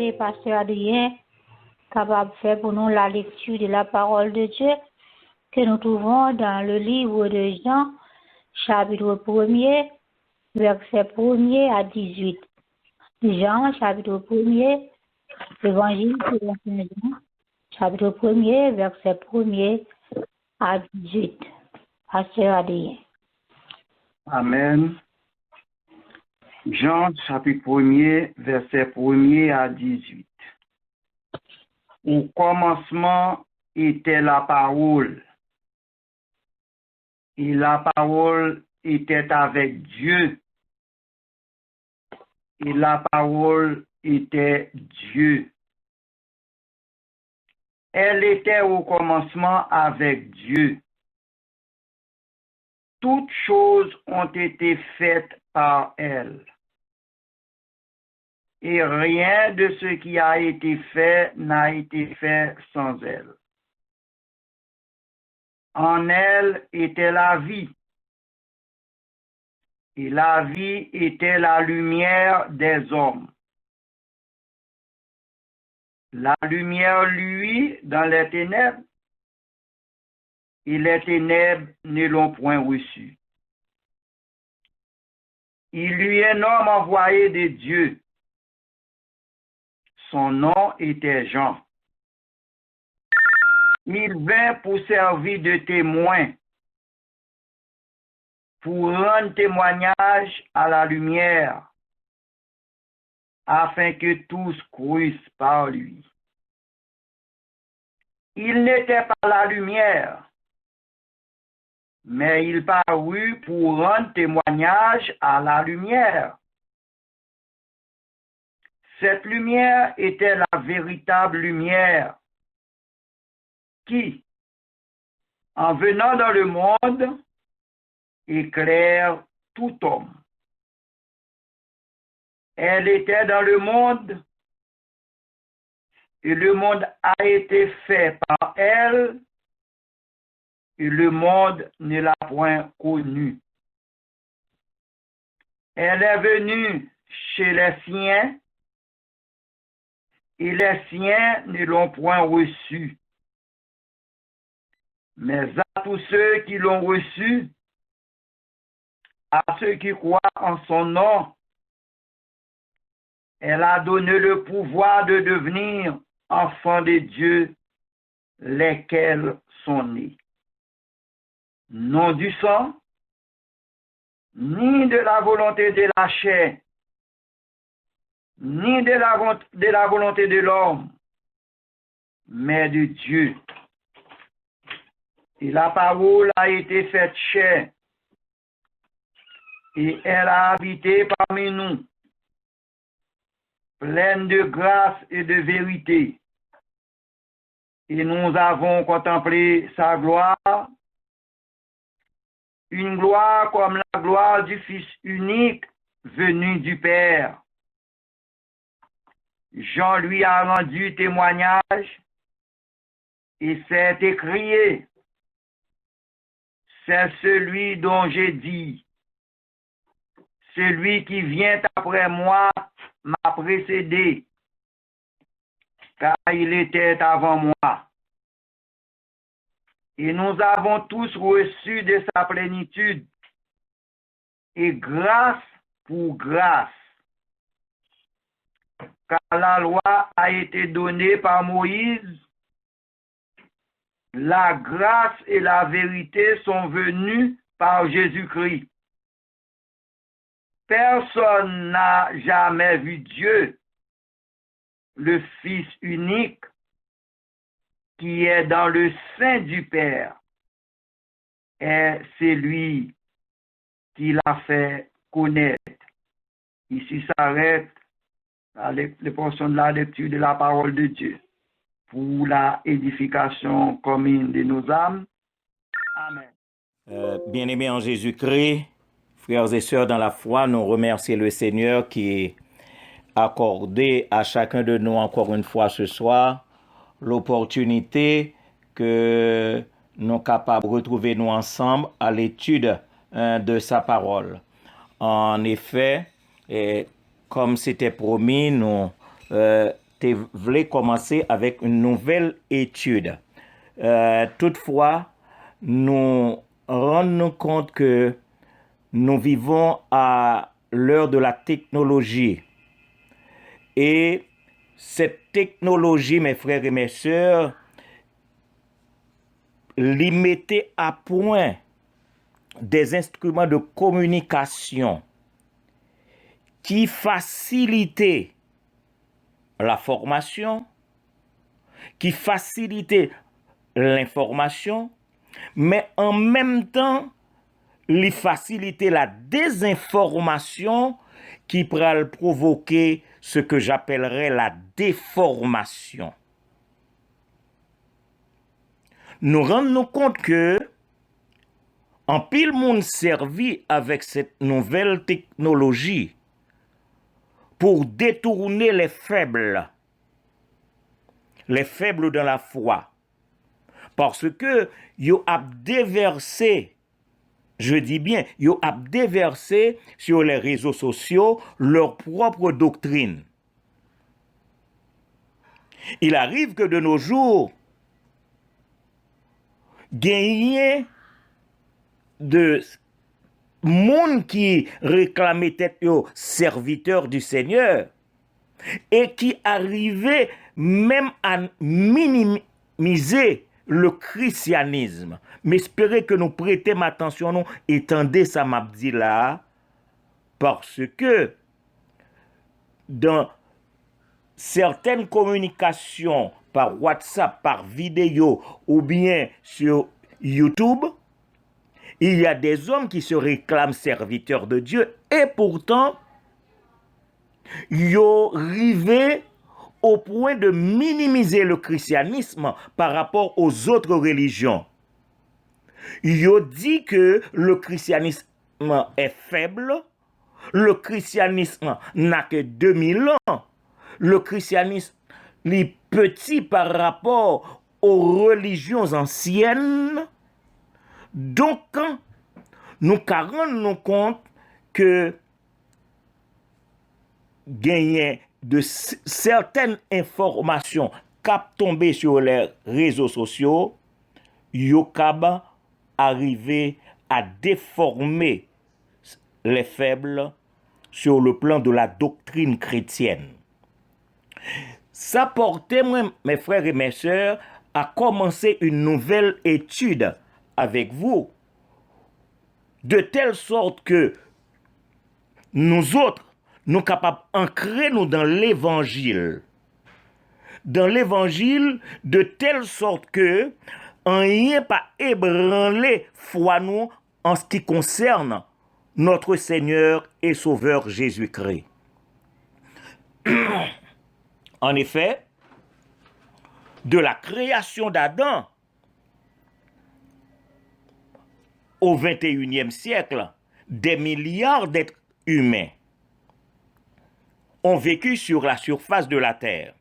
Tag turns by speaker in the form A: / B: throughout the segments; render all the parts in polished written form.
A: et pasteur Adrien, capable de faire pour nous la lecture de la parole de Dieu que nous trouvons dans le livre de Jean, chapitre 1er, verset 1er à 18. Jean, chapitre 1er, évangile selon Saint Jean, chapitre 1er, verset 1er à 18. Pasteur Adrien.
B: Amen. Jean, chapitre 1er, verset 1er à 18. Au commencement était la parole, et la parole était avec Dieu, et la parole était Dieu. Elle était au commencement avec Dieu. Toutes choses ont été faites par elle. Et rien de ce qui a été fait n'a été fait sans elle. En elle était la vie, et la vie était la lumière des hommes. La lumière luit dans les ténèbres, et les ténèbres ne l'ont point reçue. Il lui est un homme envoyé de Dieu. Son nom était Jean. Il vint pour servir de témoin, pour rendre témoignage à la lumière, afin que tous croissent par lui. Il n'était pas la lumière, mais il parut pour rendre témoignage à la lumière. Cette lumière était la véritable lumière qui, en venant dans le monde, éclaire tout homme. Elle était dans le monde, et le monde a été fait par elle, et le monde ne l'a point connue. Elle est venue chez les siens, et les siens ne l'ont point reçue. Mais à tous ceux qui l'ont reçue, à ceux qui croient en son nom, elle a donné le pouvoir de devenir enfants de Dieu, lesquels sont nés. Non du sang, ni de la volonté de la chair, ni de la volonté de l'homme, mais de Dieu. Et la parole a été faite chair, et elle a habité parmi nous, pleine de grâce et de vérité. Et nous avons contemplé sa gloire, une gloire comme la gloire du Fils unique venu du Père. Jean lui a rendu témoignage et s'est écrié, c'est celui dont j'ai dit, celui qui vient après moi m'a précédé, car il était avant moi. Et nous avons tous reçu de sa plénitude, et grâce pour grâce. Car la loi a été donnée par Moïse, la grâce et la vérité sont venues par Jésus-Christ. Personne n'a jamais vu Dieu, le Fils unique, qui est dans le sein du Père, et c'est lui qui l'a fait connaître. Ici s'arrête les portions de la lecture de la parole de Dieu pour la édification commune de nos âmes. Amen.
C: Bien-aimés en Jésus-Christ, frères et sœurs dans la foi, nous remercions le Seigneur qui a accordé à chacun de nous encore une fois ce soir l'opportunité que nous sommes capables de retrouver nous ensemble à l'étude de sa parole. En effet, comme c'était promis, nous tu voulais commencer avec une nouvelle étude. Toutefois, nous rendons compte que nous vivons à l'heure de la technologie. Et cette technologie, mes frères et mes sœurs, l'y mettait à point des instruments de communication qui facilitaient la formation, qui facilitaient l'information, mais en même temps, les faciliter la désinformation qui pourrait provoquer ce que j'appellerais la déformation. Nous rendons compte que en pile monde servi avec cette nouvelle technologie pour détourner les faibles dans la foi, parce que yo a déversé, je dis bien, yo a déversé sur les réseaux sociaux leur propre doctrine. Il arrive que de nos jours, gagner de monde qui réclamait être serviteur du Seigneur et qui arrivait même à minimiser le christianisme. Mais espérez que nous prêtons attention, nous étendez ça m'a dit là, parce que dans certaines communications par WhatsApp, par vidéo ou bien sur YouTube, il y a des hommes qui se réclament serviteurs de Dieu et pourtant, ils arrivent au point de minimiser le christianisme par rapport aux autres religions. Ils disent que le christianisme est faible, le christianisme n'a que 2000 ans, le christianisme est petit par rapport aux religions anciennes. Donc, nous rendons compte que gagner de certaines informations cap tomber sur les réseaux sociaux, yo kab arriver à déformer les faibles sur le plan de la doctrine chrétienne. Ça portait, moi, mes frères et mes sœurs, à commencer une nouvelle étude avec vous, de telle sorte que nous autres, nous capables d'ancrer nous dans l'évangile. Dans l'évangile, de telle sorte que on n'y pas ébranlé foi nous en ce qui concerne notre Seigneur et Sauveur Jésus-Christ. En effet, de la création d'Adam au XXIe siècle, des milliards d'êtres humains ont vécu sur la surface de la Terre.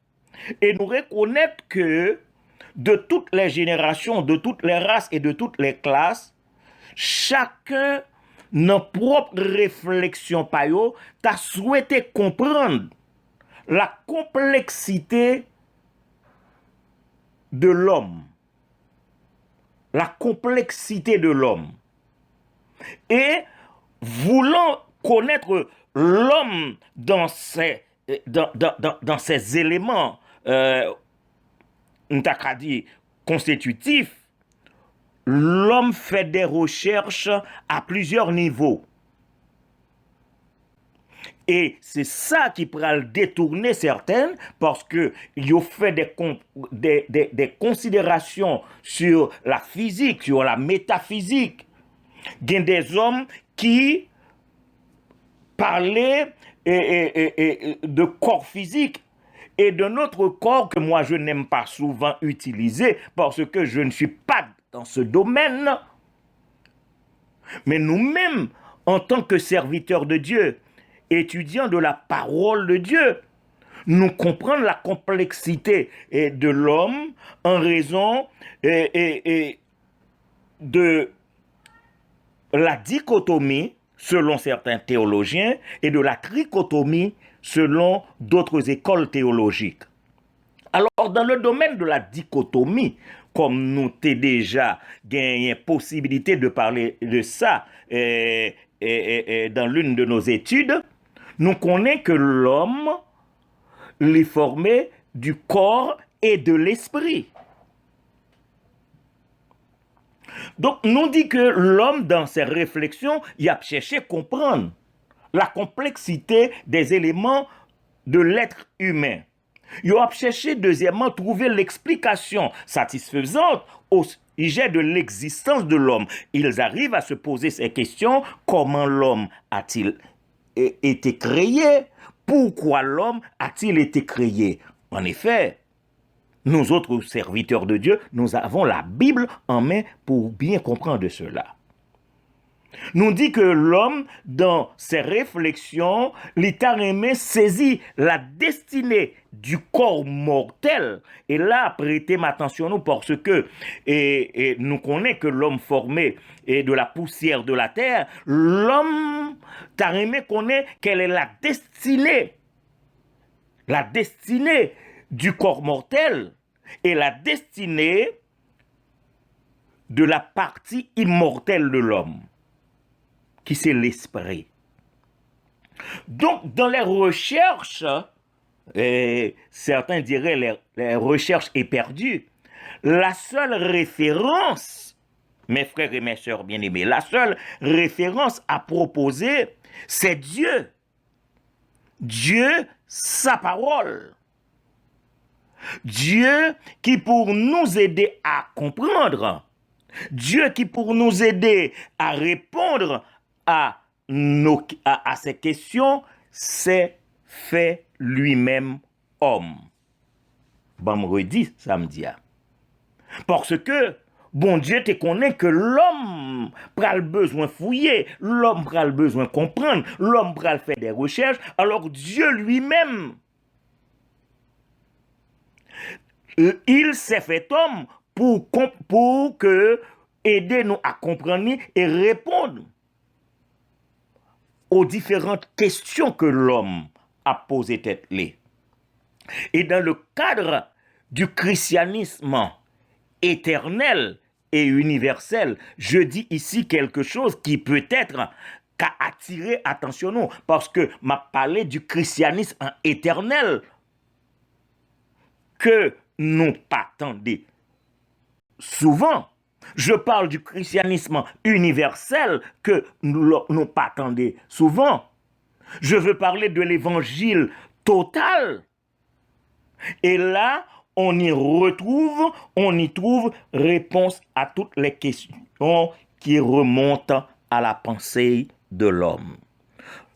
C: Et nous reconnaître que de toutes les générations, de toutes les races et de toutes les classes, chacun, nos propres réflexions payo, t'a souhaité comprendre la complexité de l'homme. La complexité de l'homme. Et voulant connaître l'homme dans ses éléments constitutifs, l'homme fait des recherches à plusieurs niveaux. Et c'est ça qui pourra le détourner certaines, parce que ils ont fait des considérations sur la physique, sur la métaphysique. Il y a des hommes qui parlaient de corps physique et de notre corps que moi je n'aime pas souvent utiliser parce que je ne suis pas dans ce domaine. Mais nous-mêmes, en tant que serviteurs de Dieu, étudiants de la parole de Dieu, nous comprenons la complexité de l'homme en raison de la dichotomie selon certains théologiens et de la trichotomie selon d'autres écoles théologiques. Alors, dans le domaine de la dichotomie, comme nous t'ai déjà gagné possibilité de parler de ça dans l'une de nos études, nous connaissons que l'homme est formé du corps et de l'esprit. Donc, nous dit que l'homme, dans ses réflexions, il a cherché à comprendre la complexité des éléments de l'être humain. Il a cherché, deuxièmement, trouver l'explication satisfaisante au sujet de l'existence de l'homme. Ils arrivent à se poser ces questions. Comment l'homme a-t-il été créé? Pourquoi l'homme a-t-il été créé? En effet, nous autres serviteurs de Dieu, nous avons la Bible en main pour bien comprendre cela. Nous dit que l'homme, dans ses réflexions, littéralement saisit la destinée du corps mortel. Et là, prêtez attention nous parce que nous connaissons que l'homme formé est de la poussière de la terre. L'homme, tarémé connaît quelle est la destinée du corps mortel et la destinée de la partie immortelle de l'homme, qui c'est l'esprit. Donc, dans les recherches, certains diraient les recherches éperdues, la seule référence, mes frères et mes sœurs bien-aimés, la seule référence à proposer, c'est Dieu. Dieu, sa parole. Dieu qui pour nous aider à comprendre, Dieu qui pour nous aider à répondre à ces questions, s'est fait lui-même homme. Vendredi, samedi. Parce que, bon Dieu te connaît que l'homme prend le besoin fouiller, l'homme prend le besoin comprendre, l'homme prend le faire des recherches, alors Dieu lui-même, il s'est fait homme pour que aider nous à comprendre et répondre aux différentes questions que l'homme a posées tête-les. Et dans le cadre du christianisme éternel et universel, je dis ici quelque chose qui peut-être qu'a attiré attention nous, parce que m'a parlé du christianisme éternel que nous pas attendez souvent. Je parle du christianisme universel que nous pas attendez souvent. Je veux parler de l'évangile total. Et là, on y trouve réponse à toutes les questions qui remontent à la pensée de l'homme.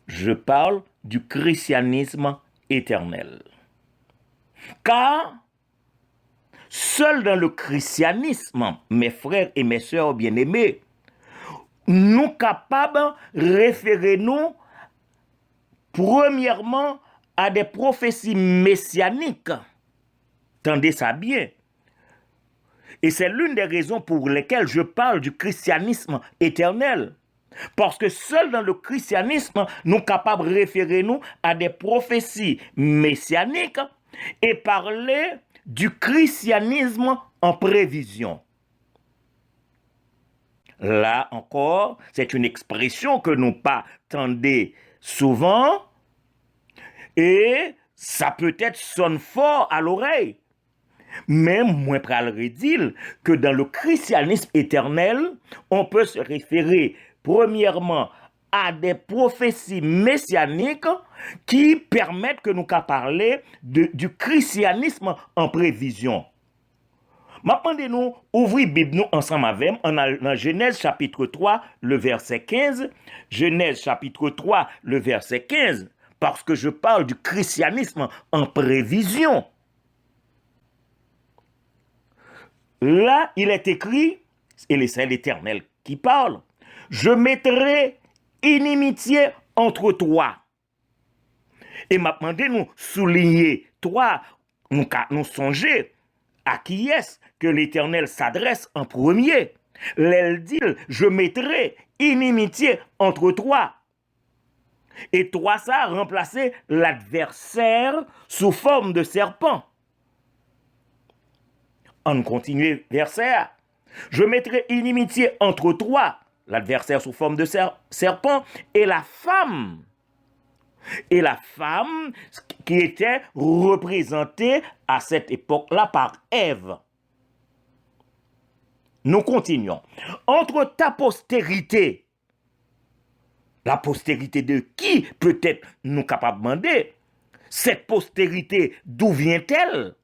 C: Je parle du christianisme éternel. Car seul dans le christianisme, mes frères et mes sœurs bien-aimés, nous capables de référer nous premièrement à des prophéties messianiques. Tendez ça bien. Et c'est l'une des raisons pour lesquelles je parle du christianisme éternel. Parce que seul dans le christianisme, nous sommes capables de référer nous à des prophéties messianiques et parler du christianisme en prévision. Là encore, c'est une expression que nous pas tendez souvent et ça peut-être sonne fort à l'oreille. Mais moi, je dire que dans le christianisme éternel, on peut se référer premièrement à des prophéties messianiques qui permettent que nous puissions parler du christianisme en prévision. Maintenant, nous ouvrons la Bible nous ensemble avec dans Genèse chapitre 3, le verset 15. Genèse chapitre 3, le verset 15, parce que je parle du christianisme en prévision. Là, il est écrit, et c'est l'Éternel qui parle, « Je mettrai inimitié entre toi. » Et maintenant, nous souligner, toi, nous songer à qui est-ce que l'Éternel s'adresse en premier. Elle dit, « Je mettrai inimitié entre toi. » Et toi, ça a remplacé l'adversaire sous forme de serpent. On continue verset. Je mettrai inimitié entre toi, l'adversaire sous forme de serpent, et la femme. Et la femme qui était représentée à cette époque-là par Ève. Nous continuons. Entre ta postérité, la postérité de qui peut-être nous capables de demander? Cette postérité, d'où vient-elle?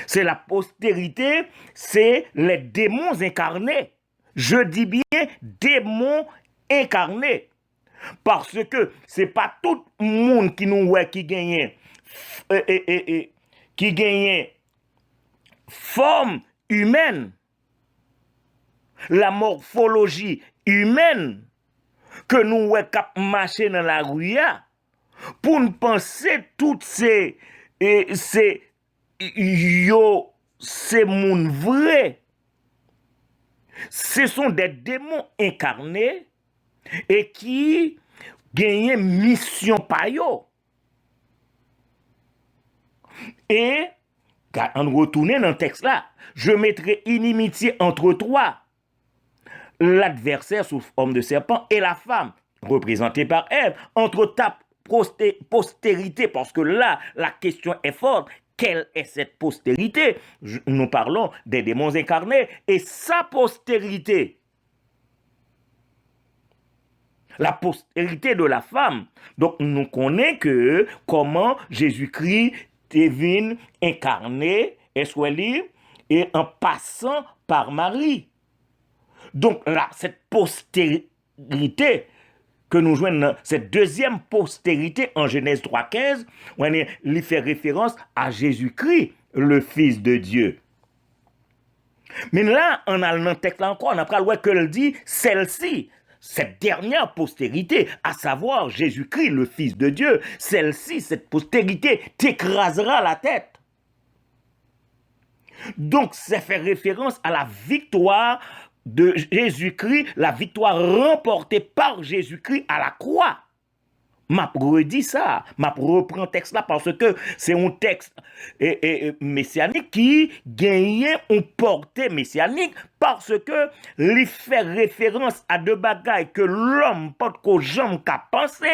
C: C'est la postérité, c'est les démons incarnés. Je dis bien démons incarnés. Parce que c'est pas tout le monde qui nous voit qui gagne forme humaine, la morphologie humaine que nous voit cap marcher dans la rue pour nous penser toutes ces mondes vrais. Ce sont des démons incarnés et qui gagnent mission par yo. Et, quand on retourne dans le texte là, je mettrai inimitié entre toi, l'adversaire sous forme de serpent, et la femme, représentée par Ève, entre ta postérité, parce que là, la question est forte. Quelle est cette postérité? Nous parlons des démons incarnés et sa postérité. La postérité de la femme. Donc, nous connaissons que comment Jésus-Christ est venu incarné, et en passant par Marie. Donc, là, cette postérité que nous joignons, cette deuxième postérité en Genèse 3,15, on y fait référence à Jésus-Christ, le Fils de Dieu. Mais là, on a le texte là encore, on a pas le que le dit, celle-ci, cette dernière postérité, à savoir Jésus-Christ, le Fils de Dieu, celle-ci, cette postérité, t'écrasera la tête. Donc, ça fait référence à la victoire de Jésus-Christ, la victoire remportée par Jésus-Christ à la croix. M'a redit ça, m'a reprend le texte là parce que c'est un texte messianique qui gagnait une portée messianique parce que il fait référence à deux bagailles que l'homme porte qu'aux gens qu'a pensé.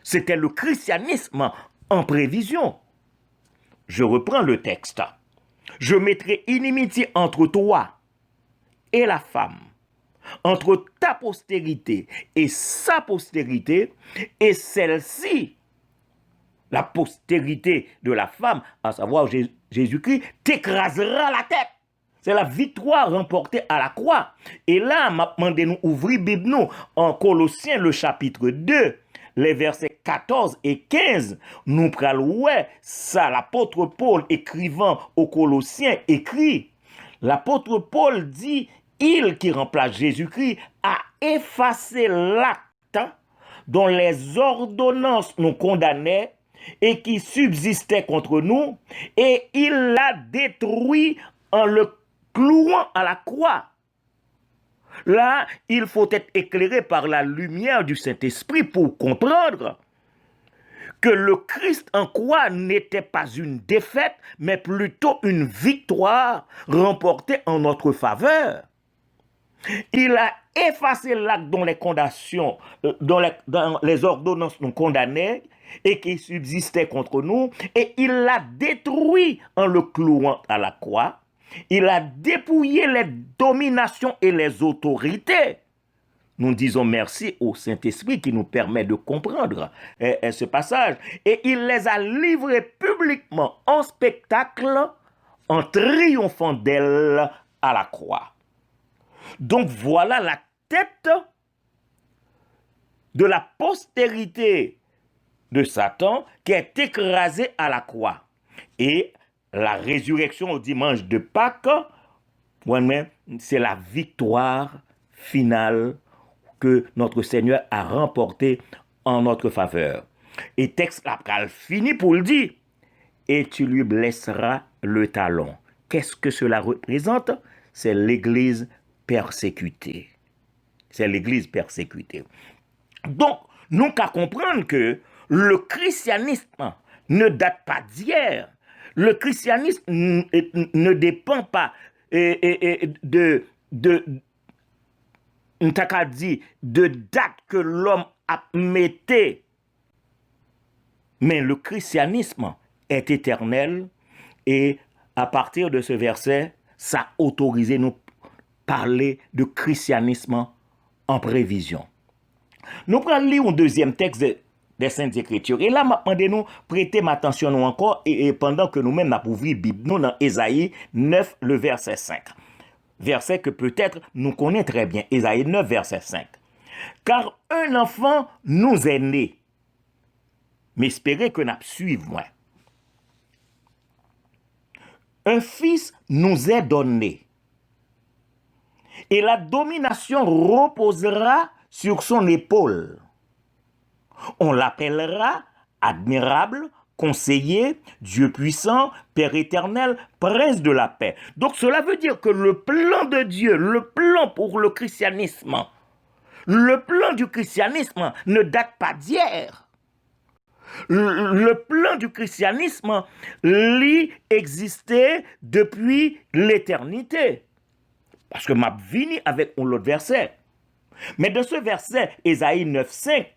C: C'était le christianisme en prévision. Je reprends le texte. Je mettrai inimitié entre toi et la femme, entre ta postérité et sa postérité, et celle-ci, la postérité de la femme, à savoir Jésus-Christ, t'écrasera la tête. C'est la victoire remportée à la croix. Et là, m'a demandé nous ouvrir Bible nous en Colossiens le chapitre 2, les versets 14 et 15, nous prenons ça, l'apôtre Paul écrivant aux Colossiens écrit, l'apôtre Paul dit, il qui remplace Jésus-Christ a effacé l'acte dont les ordonnances nous condamnaient et qui subsistait contre nous, et il l'a détruit en le clouant à la croix. Là, il faut être éclairé par la lumière du Saint-Esprit pour comprendre que le Christ en croix n'était pas une défaite, mais plutôt une victoire remportée en notre faveur. Il a effacé l'acte dont les condamnations, dont les ordonnances nous condamnaient et qui subsistaient contre nous, et il l'a détruit en le clouant à la croix. Il a dépouillé les dominations et les autorités. Nous disons merci au Saint-Esprit qui nous permet de comprendre ce passage. Et il les a livrés publiquement en spectacle en triomphant d'elle à la croix. Donc voilà la tête de la postérité de Satan qui est écrasée à la croix. Et la résurrection au dimanche de Pâques, c'est la victoire finale que notre Seigneur a remportée en notre faveur. Et texte là, finit pour le dire, et tu lui blesseras le talon. Qu'est-ce que cela représente? C'est l'Église persécutée. C'est l'Église persécutée. Donc, nous qu'à comprendre que le christianisme ne date pas d'hier. Le christianisme ne dépend pas de date que l'homme a metté. Mais le christianisme est éternel et à partir de ce verset, ça autorise nous parler de christianisme en prévision. Nous prenons lire un deuxième texte des Saintes Écritures. Et là, nous prêter attention nous encore et pendant que nous-mêmes nous ouvrons la Bible, nous dans Ésaïe 9, le verset 5. Verset que peut-être nous connaissons très bien. Ésaïe 9, verset 5. Car un enfant nous est né. Mais espérez que nous suivons moi. Un fils nous est donné. Et la domination reposera sur son épaule. On l'appellera admirable, conseiller, Dieu puissant, Père éternel, prince de la paix. Donc cela veut dire que le plan de Dieu, le plan pour le christianisme, le plan du christianisme ne date pas d'hier. Le plan du christianisme, lui, existait depuis l'éternité. Parce que m'a venu avec un autre verset. Mais dans ce verset, Ésaïe 9,5,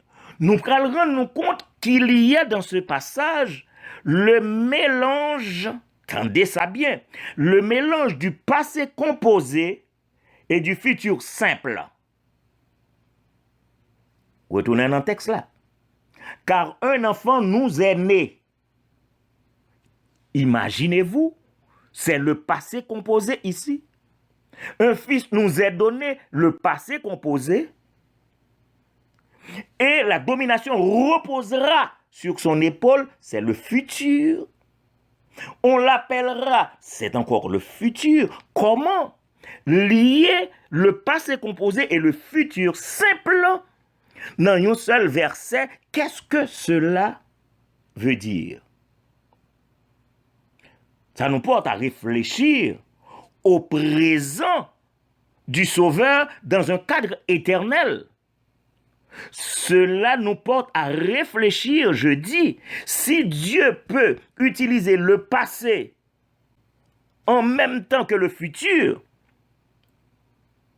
C: nous allons rendre compte qu'il y a dans ce passage le mélange, tendez ça bien, le mélange du passé composé et du futur simple. Retournez dans le texte là. Car un enfant nous est né. Imaginez-vous, c'est le passé composé ici. Un fils nous est donné, le passé composé. Et la domination reposera sur son épaule, c'est le futur. On l'appellera, c'est encore le futur. Comment lier le passé composé et le futur simple dans un seul verset? Qu'est-ce que cela veut dire? Ça nous porte à réfléchir au présent du Sauveur dans un cadre éternel. Cela nous porte à réfléchir, je dis, si Dieu peut utiliser le passé en même temps que le futur,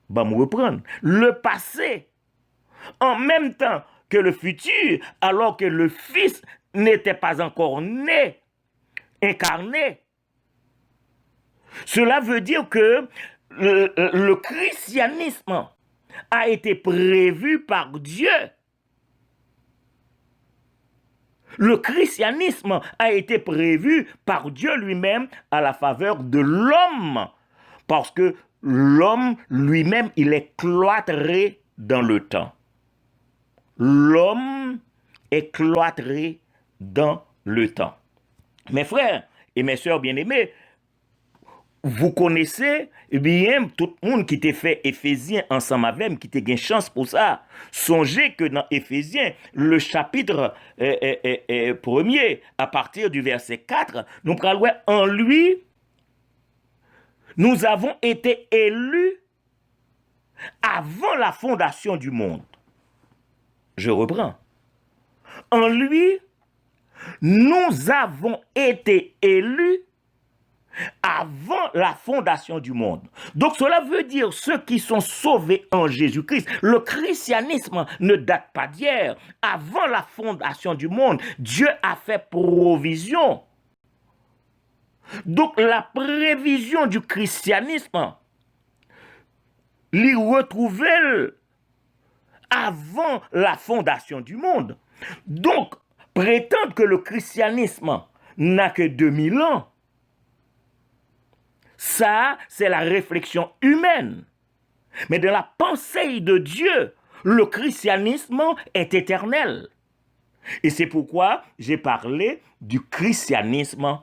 C: me reprendre, le passé en même temps que le futur, alors que le Fils n'était pas encore né, incarné. Cela veut dire que le christianisme a été prévu par Dieu. Le christianisme a été prévu par Dieu lui-même à la faveur de l'homme. Parce que l'homme lui-même, il est cloîtré dans le temps. L'homme est cloîtré dans le temps. Mes frères et mes sœurs bien-aimés, vous connaissez bien tout le monde qui t'a fait Éphésiens ensemble avec moi, qui t'a eu chance pour ça. Songez que dans Éphésiens, le chapitre 1er, à partir du verset 4, nous parlons en lui, nous avons été élus avant la fondation du monde. Je reprends. En lui, nous avons été élus avant la fondation du monde. Donc cela veut dire ceux qui sont sauvés en Jésus-Christ. Le christianisme ne date pas d'hier. Avant la fondation du monde, Dieu a fait provision. Donc la prévision du christianisme, l'y retrouver avant la fondation du monde. Donc, prétendre que le christianisme n'a que 2000 ans, ça, c'est la réflexion humaine. Mais dans la pensée de Dieu, le christianisme est éternel. Et c'est pourquoi j'ai parlé du christianisme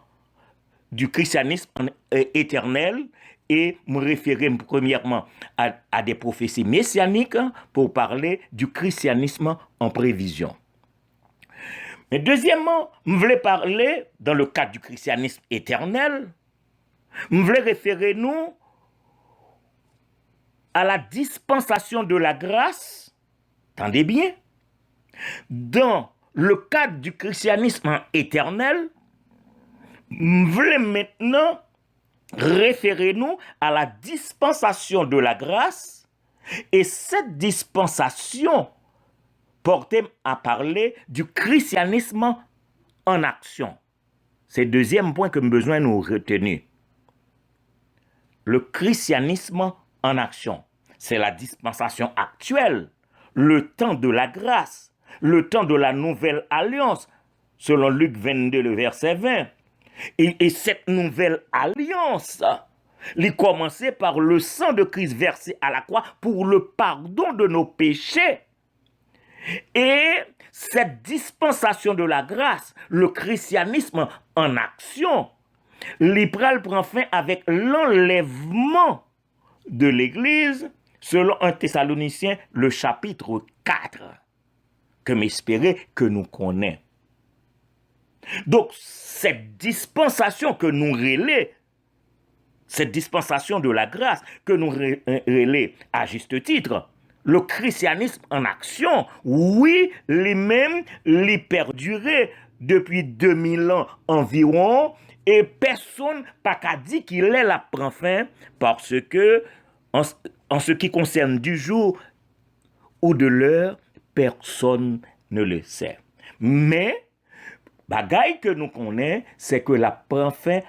C: éternel et me référer premièrement à des prophéties messianiques pour parler du christianisme en prévision. Mais deuxièmement, je voulais parler dans le cadre du christianisme éternel. Je voulais référer nous à la dispensation de la grâce, entendez bien, dans le cadre du christianisme éternel, voulons maintenant référer-nous à la dispensation de la grâce, et cette dispensation portait à parler du christianisme en action. C'est le deuxième point que nous avons besoin de nous retenir. Le christianisme en action, c'est la dispensation actuelle, le temps de la grâce, le temps de la nouvelle alliance, selon Luc 22, le verset 20. Et cette nouvelle alliance, elle commençait par le sang de Christ versé à la croix pour le pardon de nos péchés. Et cette dispensation de la grâce, le christianisme en action, l'Ipral prend fin avec l'enlèvement de l'Église, selon 1 Thessaloniciens, le chapitre 4, que m'espérer que nous connaissons. Donc, cette dispensation que nous relais, cette dispensation de la grâce que nous relais à juste titre, le christianisme en action, oui, lui-même, les perdurait depuis 2000 ans environ, et personne n'a qu'à dire qu'il est la prend fin, parce que, en ce qui concerne du jour ou de l'heure, personne ne le sait. Mais, bagaille que nous connaissons, c'est que la prend fin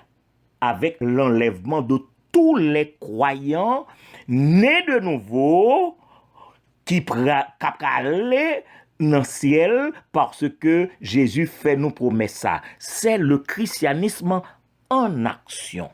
C: avec l'enlèvement de tous les croyants nés de nouveau, qui aller dans le ciel parce que Jésus fait nous promettre ça. C'est le christianisme en action.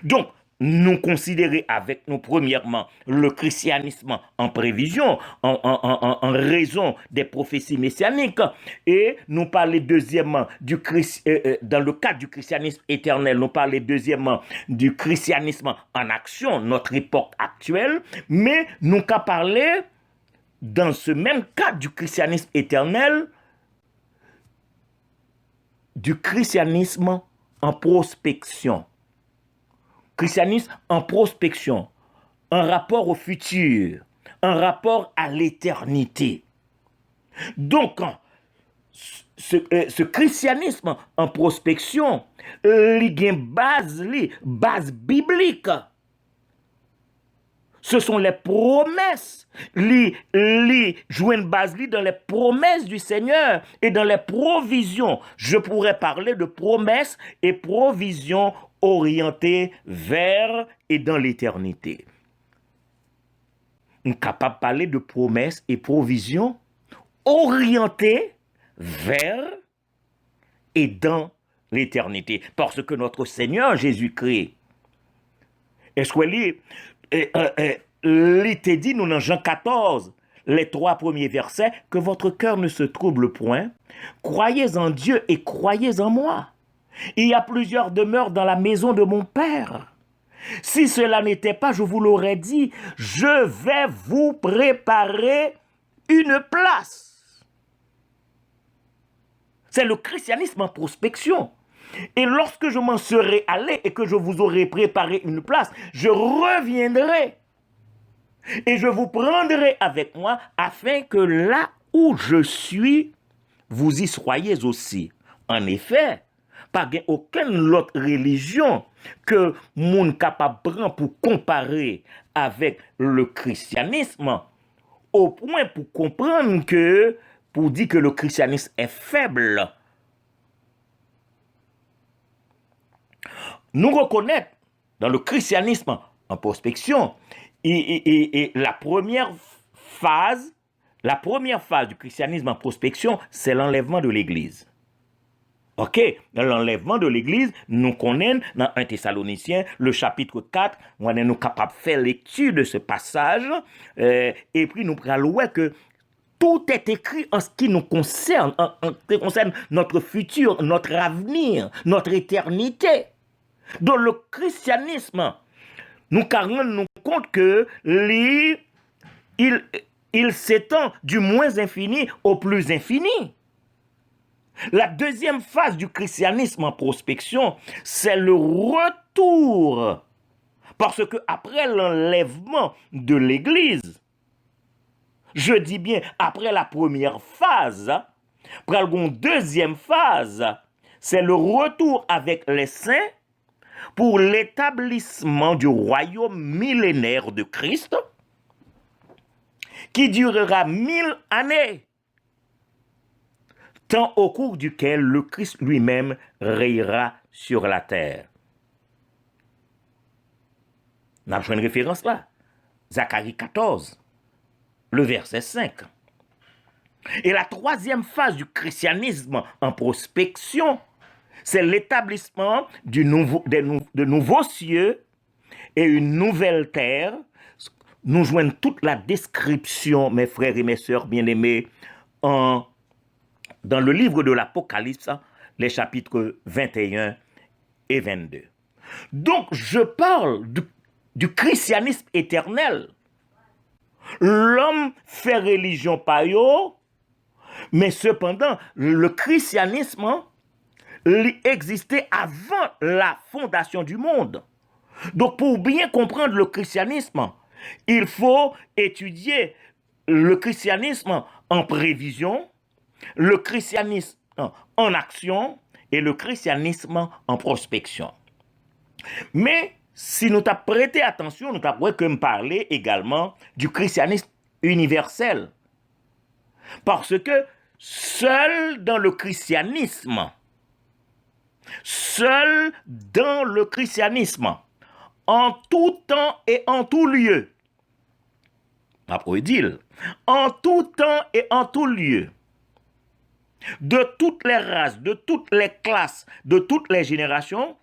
C: Donc, nous considérer avec nous, premièrement, le christianisme en prévision, en raison des prophéties messianiques, et nous parler deuxièmement, dans le cadre du christianisme éternel, nous parler deuxièmement du christianisme en action, notre époque actuelle, mais nous qu'à parler, dans ce même cadre du christianisme éternel, du christianisme en prospection. Christianisme en prospection, un rapport au futur, un rapport à l'éternité. Donc, ce christianisme en prospection, il y a une base biblique. Ce sont les promesses. Ils jouent une base dans les promesses du Seigneur et dans les provisions. Je pourrais parler de promesses et provisions orientées vers et dans l'éternité. On est capable de parler de promesses et provisions orientées vers et dans l'éternité. Parce que notre Seigneur Jésus-Christ, est-ce qu'il était dit, nous dans Jean 14, les 3 premiers versets, que votre cœur ne se trouble point, croyez en Dieu et croyez en moi. Il y a plusieurs demeures dans la maison de mon Père. Si cela n'était pas, je vous l'aurais dit, je vais vous préparer une place. C'est le christianisme en prospection. Et lorsque je m'en serai allé et que je vous aurai préparé une place, je reviendrai et je vous prendrai avec moi afin que là où je suis, vous y soyez aussi. En effet, pas aucune autre religion que moun capable prendre pour comparer avec le christianisme, au point pour comprendre que, pour dire que le christianisme est faible. Nous reconnaître dans le christianisme en prospection et la première phase du christianisme en prospection, c'est l'enlèvement de l'Église. Ok, dans l'enlèvement de l'Église, nous connaissons dans 1 Thessaloniciens, le chapitre 4, on est nous capable de faire lecture de ce passage, et puis nous prenons que tout est écrit en ce qui nous concerne, en ce qui concerne notre futur, notre avenir, notre éternité. Dans le christianisme, nous rendons compte que il s'étend du moins infini au plus infini. La deuxième phase du christianisme en prospection, c'est le retour. Parce que après l'enlèvement de l'Église, je dis bien après la première phase, après la deuxième phase, c'est le retour avec les saints pour l'établissement du royaume millénaire de Christ qui durera 1000 années, temps au cours duquel le Christ lui-même règnera sur la terre. On a une référence là. Zacharie 14, le verset 5. Et la troisième phase du christianisme en prospection, c'est l'établissement de nouveaux cieux et une nouvelle terre. Nous joignons toute la description, mes frères et mes sœurs bien-aimés, dans le livre de l'Apocalypse, les chapitres 21 et 22. Donc, je parle du christianisme éternel. L'homme fait religion par eux, mais cependant, le christianisme existait avant la fondation du monde. Donc, pour bien comprendre le christianisme, il faut étudier le christianisme en prévision, le christianisme en action et le christianisme en prospection. Mais si nous t'avons prêté attention, nous t'avons que me parler également du christianisme universel. Parce que seul dans le christianisme, en tout temps et en tout lieu, après dire, en tout temps et en tout lieu, de toutes les races, de toutes les classes, de toutes les générations,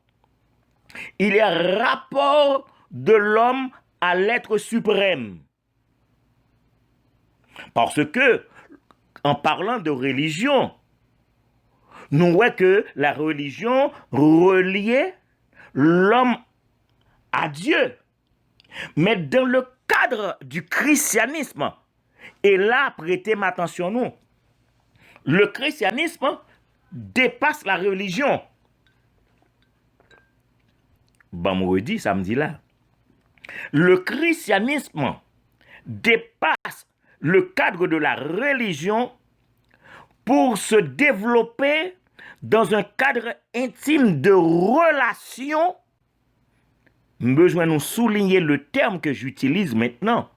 C: il y a rapport de l'homme à l'être suprême. Parce que, en parlant de religion, nous voyons que la religion reliait l'homme à Dieu. Mais dans le cadre du christianisme, et là, prêtez attention nous, le christianisme dépasse la religion. Vendredi, samedi là. Le christianisme dépasse le cadre de la religion pour se développer dans un cadre intime de relation. Besoin de nous souligner le terme que j'utilise maintenant.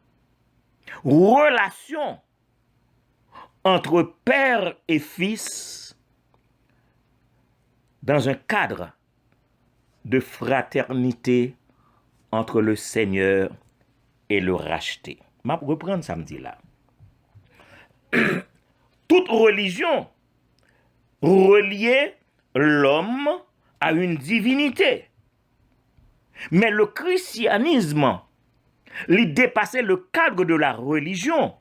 C: Relation entre père et fils dans un cadre de fraternité entre le Seigneur et le racheté. Je vais reprendre samedi là. Toute religion reliait l'homme à une divinité. Mais le christianisme, il dépassait le cadre de la religion.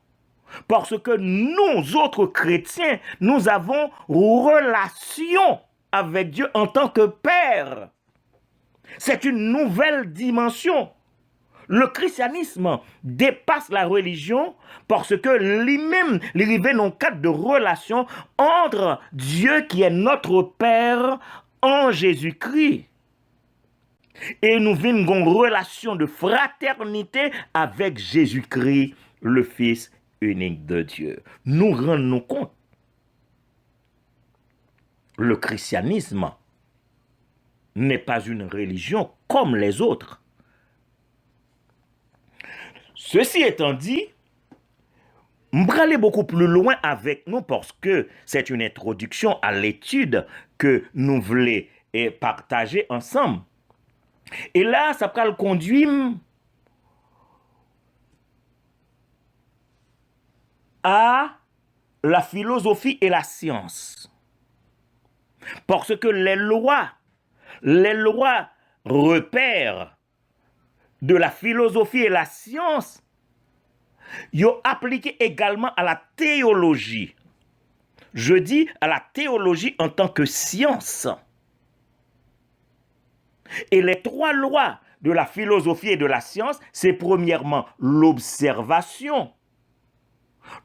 C: Parce que nous, autres chrétiens, nous avons relation avec Dieu en tant que Père. C'est une nouvelle dimension. Le christianisme dépasse la religion parce que lui-même, il arrive dans un cadre de relation entre Dieu qui est notre Père en Jésus-Christ. Et nous venons une relation de fraternité avec Jésus-Christ, le Fils unique de Dieu. Nous rendons compte. Le christianisme n'est pas une religion comme les autres. Ceci étant dit, je vais aller beaucoup plus loin avec nous parce que c'est une introduction à l'étude que nous voulons partager ensemble. Et là, ça va le conduire à la philosophie et la science. Parce que les lois repères de la philosophie et la science, ils sont appliqués également à la théologie. Je dis à la théologie en tant que science. Et les trois lois de la philosophie et de la science, c'est premièrement l'observation.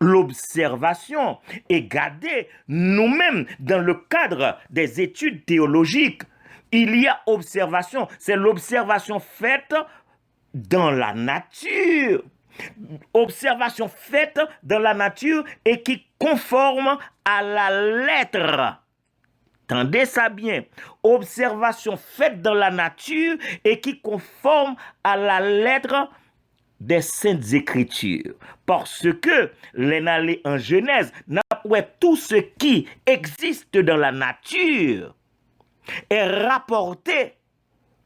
C: L'observation. Et regardez, nous-mêmes, dans le cadre des études théologiques, il y a observation. C'est l'observation faite dans la nature. Observation faite dans la nature et qui conforme à la lettre. tendez ça bien, observation faite dans la nature et qui conforme à la lettre des Saintes Écritures. Parce que, l'année en Genèse, tout ce qui existe dans la nature est rapporté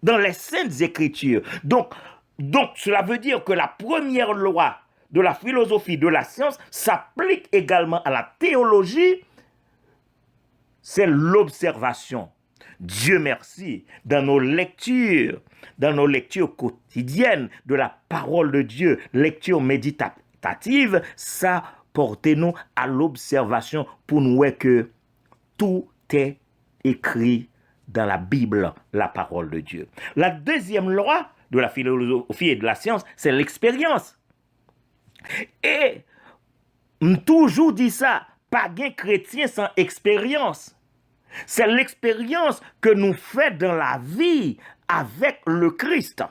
C: dans les Saintes Écritures. Donc, cela veut dire que la première loi de la philosophie, de la science, s'applique également à la théologie, c'est l'observation. Dieu merci, dans nos lectures quotidiennes de la parole de Dieu, lecture méditative, ça porte-nous à l'observation pour nous voir que tout est écrit dans la Bible, la parole de Dieu. La deuxième loi de la philosophie et de la science, c'est l'expérience. Et toujours dit ça, pas gain chrétien sans expérience. C'est l'expérience que nous faisons dans la vie avec le Christ.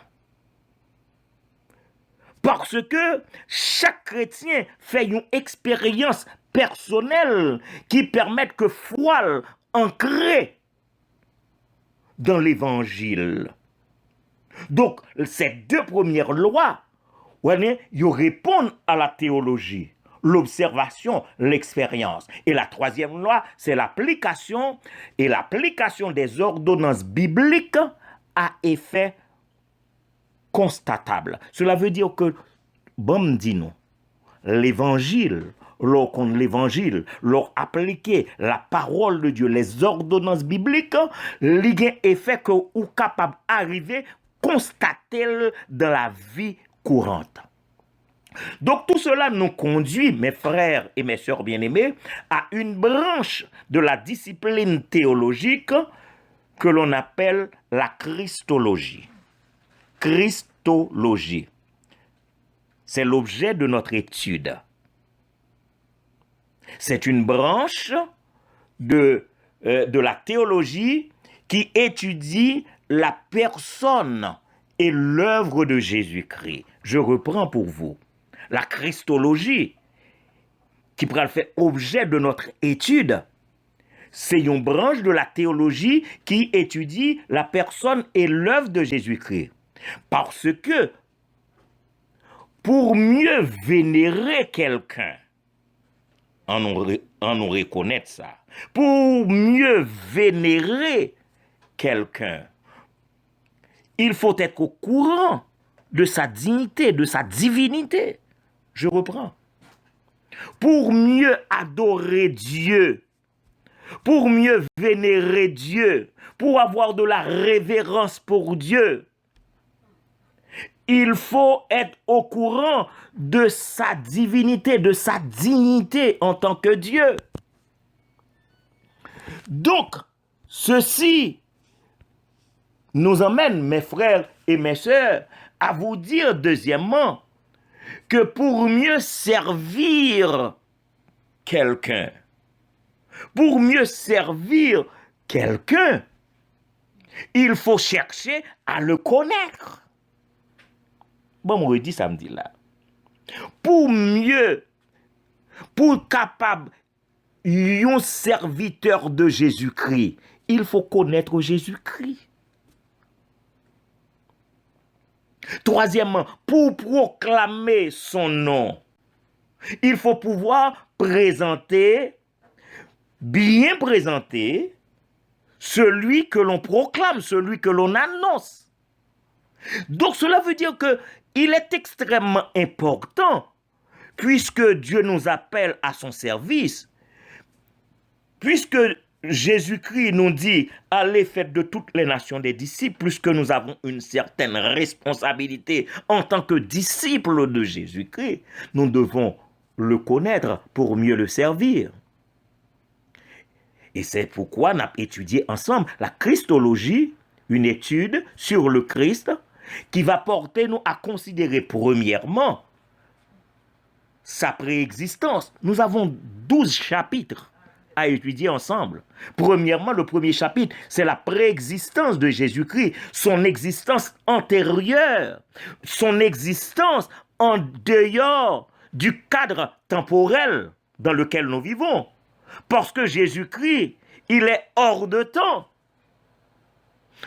C: Parce que chaque chrétien fait une expérience personnelle qui permet que foi ancrée dans l'évangile. Donc, ces deux premières lois, ils répondent à la théologie. L'observation, l'expérience. Et la troisième loi, c'est l'application. Et l'application des ordonnances bibliques à effet constatable. Cela veut dire que, bon, dis-nous, l'évangile, leur appliquer la parole de Dieu, les ordonnances bibliques, il y a effet que vous capable d'arriver, constater dans la vie courante. Donc tout cela nous conduit, mes frères et mes sœurs bien-aimés, à une branche de la discipline théologique que l'on appelle la Christologie. Christologie. C'est l'objet de notre étude. C'est une branche de la théologie qui étudie la personne et l'œuvre de Jésus-Christ. Je reprends pour vous. La Christologie, qui pourra faire objet de notre étude, c'est une branche de la théologie qui étudie la personne et l'œuvre de Jésus-Christ. Parce que, pour mieux vénérer quelqu'un, on nous reconnaît ça, pour mieux vénérer quelqu'un, il faut être au courant de sa dignité, de sa divinité. Je reprends. Pour mieux adorer Dieu, pour mieux vénérer Dieu, pour avoir de la révérence pour Dieu, il faut être au courant de sa divinité, de sa dignité en tant que Dieu. Donc, ceci nous emmène, mes frères et mes sœurs, à vous dire deuxièmement que pour mieux servir quelqu'un, il faut chercher à le connaître. Bon, on redit samedi là. Pour capable un serviteur de Jésus-Christ, il faut connaître Jésus-Christ. Troisièmement, pour proclamer son nom, il faut pouvoir bien présenter celui que l'on proclame, celui que l'on annonce. Donc cela veut dire que il est extrêmement important, puisque Dieu nous appelle à son service, puisque Jésus-Christ nous dit « Allez, faites de toutes les nations des disciples », puisque nous avons une certaine responsabilité en tant que disciples de Jésus-Christ, nous devons le connaître pour mieux le servir. Et c'est pourquoi nous avons étudié ensemble la Christologie, une étude sur le Christ, qui va porter nous à considérer premièrement sa préexistence. Nous avons 12 chapitres à étudier ensemble. Premièrement, le premier chapitre, c'est la préexistence de Jésus-Christ, son existence antérieure, son existence en dehors du cadre temporel dans lequel nous vivons. Parce que Jésus-Christ, il est hors de temps.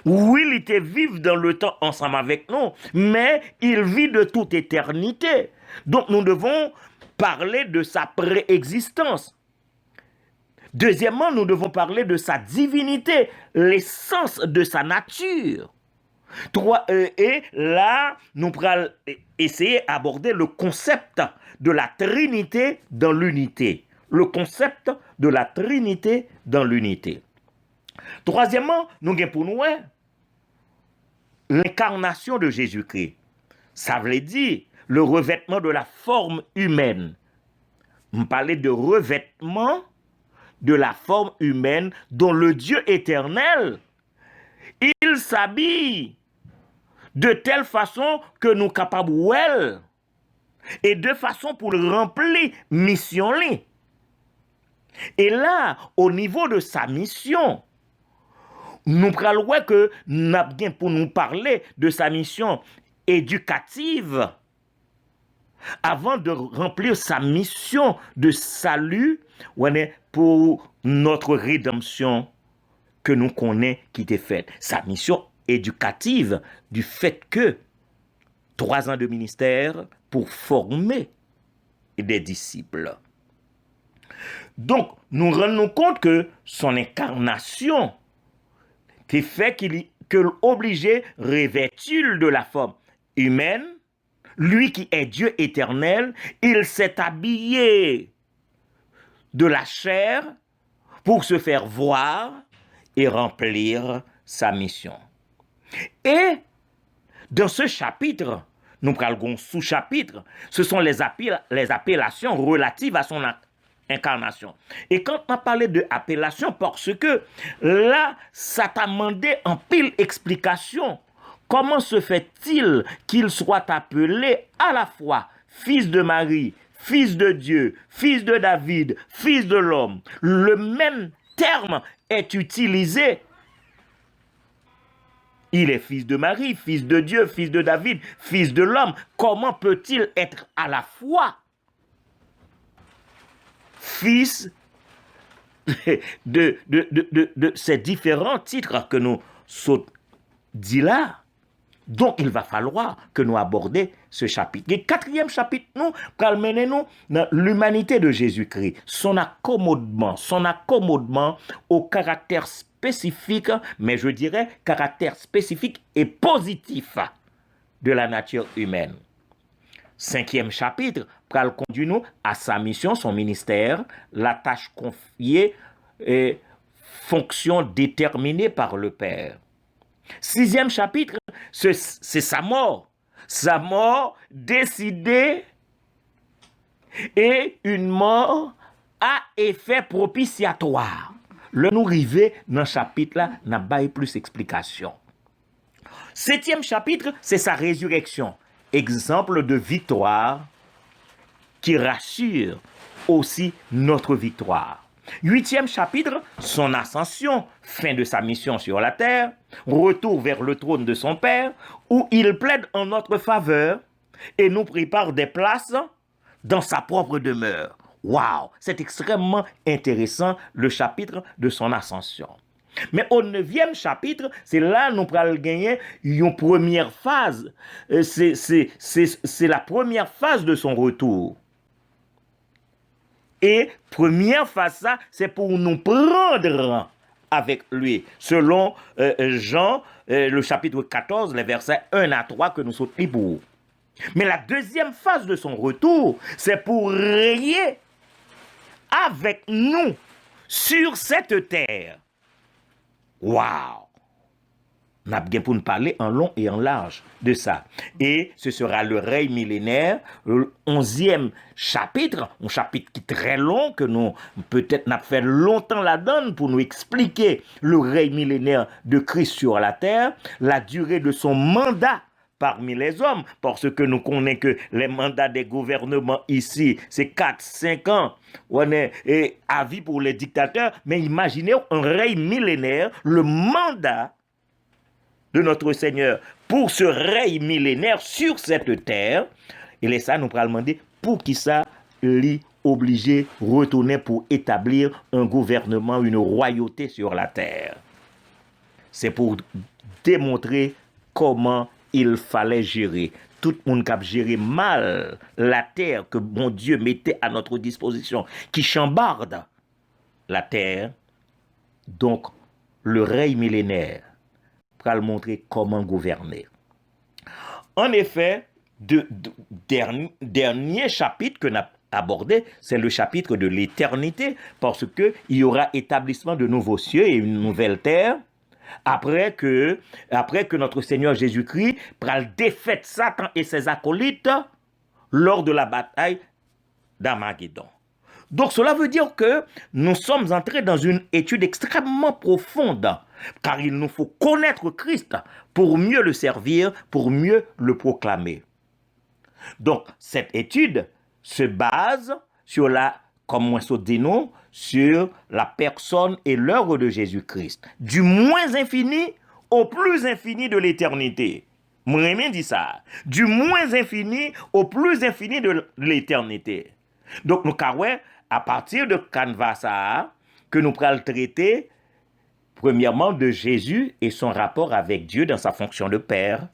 C: Oui, il était vivant dans le temps ensemble avec nous, mais il vit de toute éternité. Donc nous devons parler de sa préexistence. Deuxièmement, nous devons parler de sa divinité, l'essence de sa nature. Et là, nous allons essayer d'aborder le concept de la Trinité dans l'unité. Le concept de la Trinité dans l'unité. Troisièmement, nous avons pour nous l'incarnation de Jésus-Christ. Ça veut dire le revêtement de la forme humaine. On parlait de revêtement de la forme humaine dont le Dieu éternel, il s'habille de telle façon que nous sommes capables de et de façon pour le remplir mission. Et là, au niveau de sa mission, nous prenons que nous avons pour nous parler de sa mission éducative avant de remplir sa mission de salut pour notre rédemption que nous connaissons qui était faite. Sa mission éducative du fait que 3 ans de ministère pour former des disciples. Donc, nous rendons compte que son incarnation qui fait qu'il obligé revêtu de la forme humaine, lui qui est Dieu éternel, il s'est habillé de la chair pour se faire voir et remplir sa mission. Et dans ce chapitre, nous parlons sous-chapitre, ce sont les appellations relatives à son incarnation. Et quand on a parlé de appellation, parce que là, ça t'a demandé en pile explication. Comment se fait-il qu'il soit appelé à la fois fils de Marie, fils de Dieu, fils de David, fils de l'homme? Le même terme est utilisé. Il est fils de Marie, fils de Dieu, fils de David, fils de l'homme. Comment peut-il être à la fois fils de ces différents titres que nous dit là? Donc, il va falloir que nous abordions ce chapitre. Le 4e chapitre, nous, pour mener nous dans l'humanité de Jésus-Christ, son accommodement au caractère spécifique, mais je dirais caractère spécifique et positif de la nature humaine. 5e chapitre, pour conduire nous à sa mission, son ministère, la tâche confiée et fonction déterminée par le Père. 6e chapitre, c'est sa mort. Sa mort décidée et une mort à effet propitiatoire. Le nous arrivé dans ce chapitre-là, n'a pas plus d'explication. 7e chapitre, c'est sa résurrection. Exemple de victoire qui rassure aussi notre victoire. 8e chapitre, son ascension, fin de sa mission sur la terre, retour vers le trône de son Père, où il plaide en notre faveur et nous prépare des places dans sa propre demeure. Waouh, c'est extrêmement intéressant le chapitre de son ascension. Mais au 9e chapitre, c'est là nous allons gagner une première phase. C'est la première phase de son retour. Et première phase, ça, c'est pour nous prendre avec lui. Selon Jean, le chapitre 14, les versets 1 à 3 que nous sommes libres. Mais la deuxième phase de son retour, c'est pour régner avec nous sur cette terre. Waouh! On a bien pour nous parler en long et en large de ça. Et ce sera le règne millénaire, le 11e chapitre, un chapitre qui est très long, que nous, peut-être, n'a fait longtemps la donne pour nous expliquer le règne millénaire de Christ sur la terre, la durée de son mandat parmi les hommes, parce que nous connaissons que les mandats des gouvernements ici, c'est 4-5 ans, on est à vie pour les dictateurs, mais imaginez un règne millénaire, le mandat de notre Seigneur pour ce règne millénaire sur cette terre. Et là, ça nous pourra demander pour qui ça lui obligé de retourner pour établir un gouvernement, une royauté sur la terre. C'est pour démontrer comment il fallait gérer. Tout le monde qui a géré mal la terre que mon Dieu mettait à notre disposition, qui chambarde la terre. Donc, le règne millénaire pour le montrer comment gouverner. En effet, dernier chapitre que nous avons abordé, c'est le chapitre de l'éternité, parce qu'il y aura établissement de nouveaux cieux et une nouvelle terre, après que notre Seigneur Jésus-Christ prend défaite Satan et ses acolytes lors de la bataille d'Armageddon. Donc cela veut dire que nous sommes entrés dans une étude extrêmement profonde, car il nous faut connaître Christ pour mieux le servir, pour mieux le proclamer. Donc cette étude se base sur sur la personne et l'œuvre de Jésus-Christ, du moins infini au plus infini de l'éternité. Moi-même dit ça, du moins infini au plus infini de l'éternité. Donc nous avons à partir de canvas que nous pourrons traiter premièrement de Jésus et son rapport avec Dieu dans sa fonction de Père,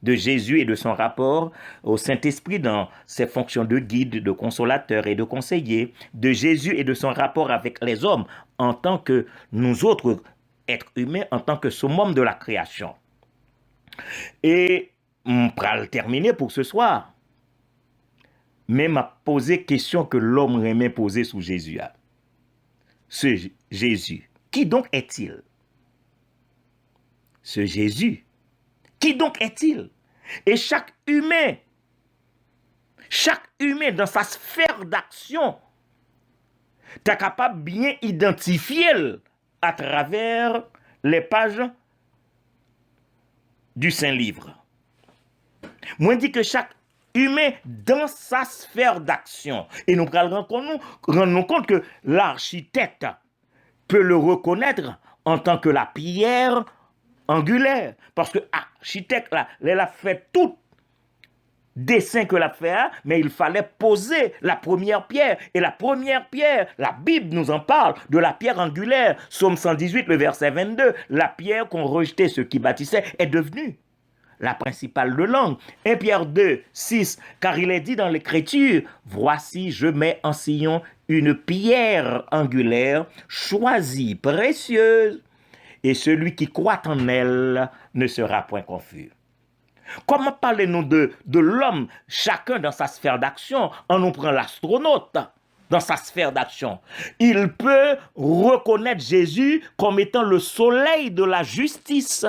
C: de Jésus et de son rapport au Saint-Esprit dans ses fonctions de guide, de consolateur et de conseiller, de Jésus et de son rapport avec les hommes en tant que nous autres êtres humains, en tant que summum de la création. Et on pourra le terminer pour ce soir. Mais m'a posé question que l'homme aimait poser sous Jésus. Ce Jésus, qui donc est-il? Ce Jésus, qui donc est-il? Et chaque humain dans sa sphère d'action, est capable de bien identifier à travers les pages du Saint-Livre. Moi, je dis que chaque humain dans sa sphère d'action. Et nous allons rendre compte que l'architecte peut le reconnaître en tant que la pierre angulaire. Parce que l'architecte, il a fait tout dessin que l'a fait, mais il fallait poser la première pierre. Et la première pierre, la Bible nous en parle, de la pierre angulaire. Psaume 118, le verset 22. La pierre qu'ont rejeté ceux qui bâtissaient est devenue la principale de langue. 1 Pierre 2, 6, car il est dit dans l'Écriture, voici je mets en Sion une pierre angulaire, choisie, précieuse, et celui qui croit en elle ne sera point confus. Comment parlez-nous de l'homme, chacun dans sa sphère d'action? On nous prend l'astronaute dans sa sphère d'action. Il peut reconnaître Jésus comme étant le soleil de la justice.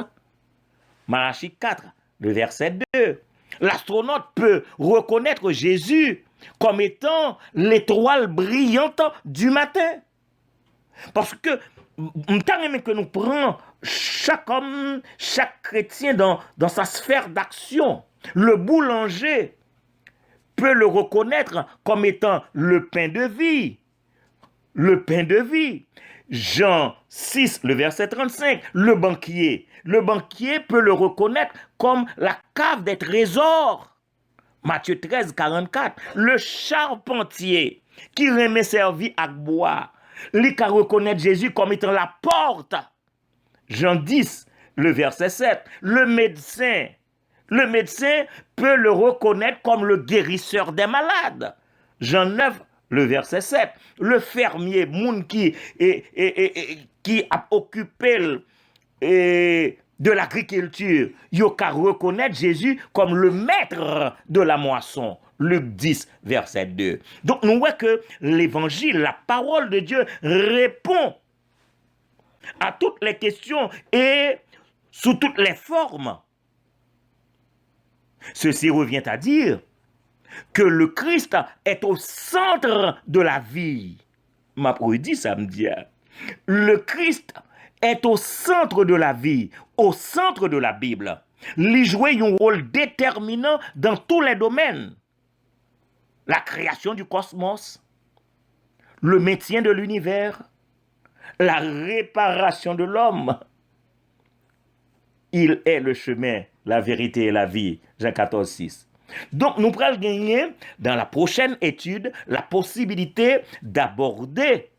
C: Malachie 4, le verset 2. L'astronaute peut reconnaître Jésus comme étant l'étoile brillante du matin. Parce que, que nous prenons chaque homme, chaque chrétien dans sa sphère d'action. Le boulanger peut le reconnaître comme étant le pain de vie. Le pain de vie. Jean 6, le verset 35, le banquier. Le banquier peut le reconnaître comme la cave des trésors. Matthieu 13, 44. Le charpentier qui remet servi à bois. Il peut reconnaître Jésus comme étant la porte. Jean 10, le verset 7. Le médecin peut le reconnaître comme le guérisseur des malades. Jean 9, le verset 7. Le fermier, moun qui a occupé de l'agriculture, il peut reconnaître Jésus comme le maître de la moisson. Luc 10, verset 2. Donc nous voyons que l'évangile, la parole de Dieu, répond à toutes les questions et sous toutes les formes. Ceci revient à dire que le Christ est au centre de la vie. M'a dit samedi. Le Christ est au centre de la vie, au centre de la Bible. Il joue un rôle déterminant dans tous les domaines. La création du cosmos, le maintien de l'univers, la réparation de l'homme. Il est le chemin, la vérité et la vie. Jean 14, 6. Donc, nous pourrons gagner dans la prochaine étude la possibilité d'aborder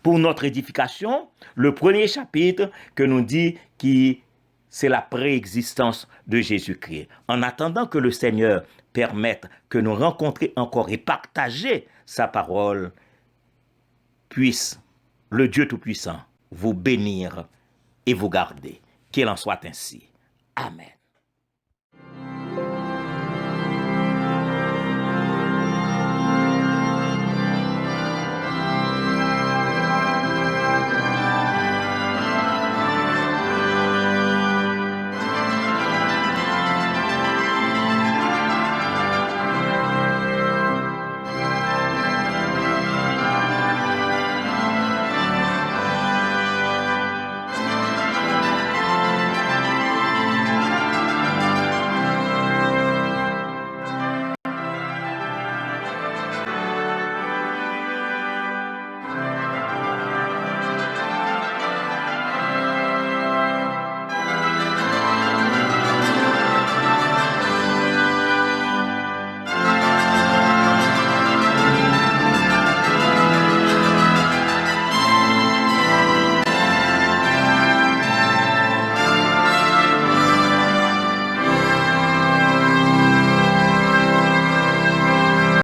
C: pour notre édification le premier chapitre que nous dit qui c'est la préexistence de Jésus-Christ. En attendant que le Seigneur permette que nous rencontrions encore et partager sa parole, puisse le Dieu Tout-Puissant vous bénir et vous garder. Qu'il en soit ainsi. Amen.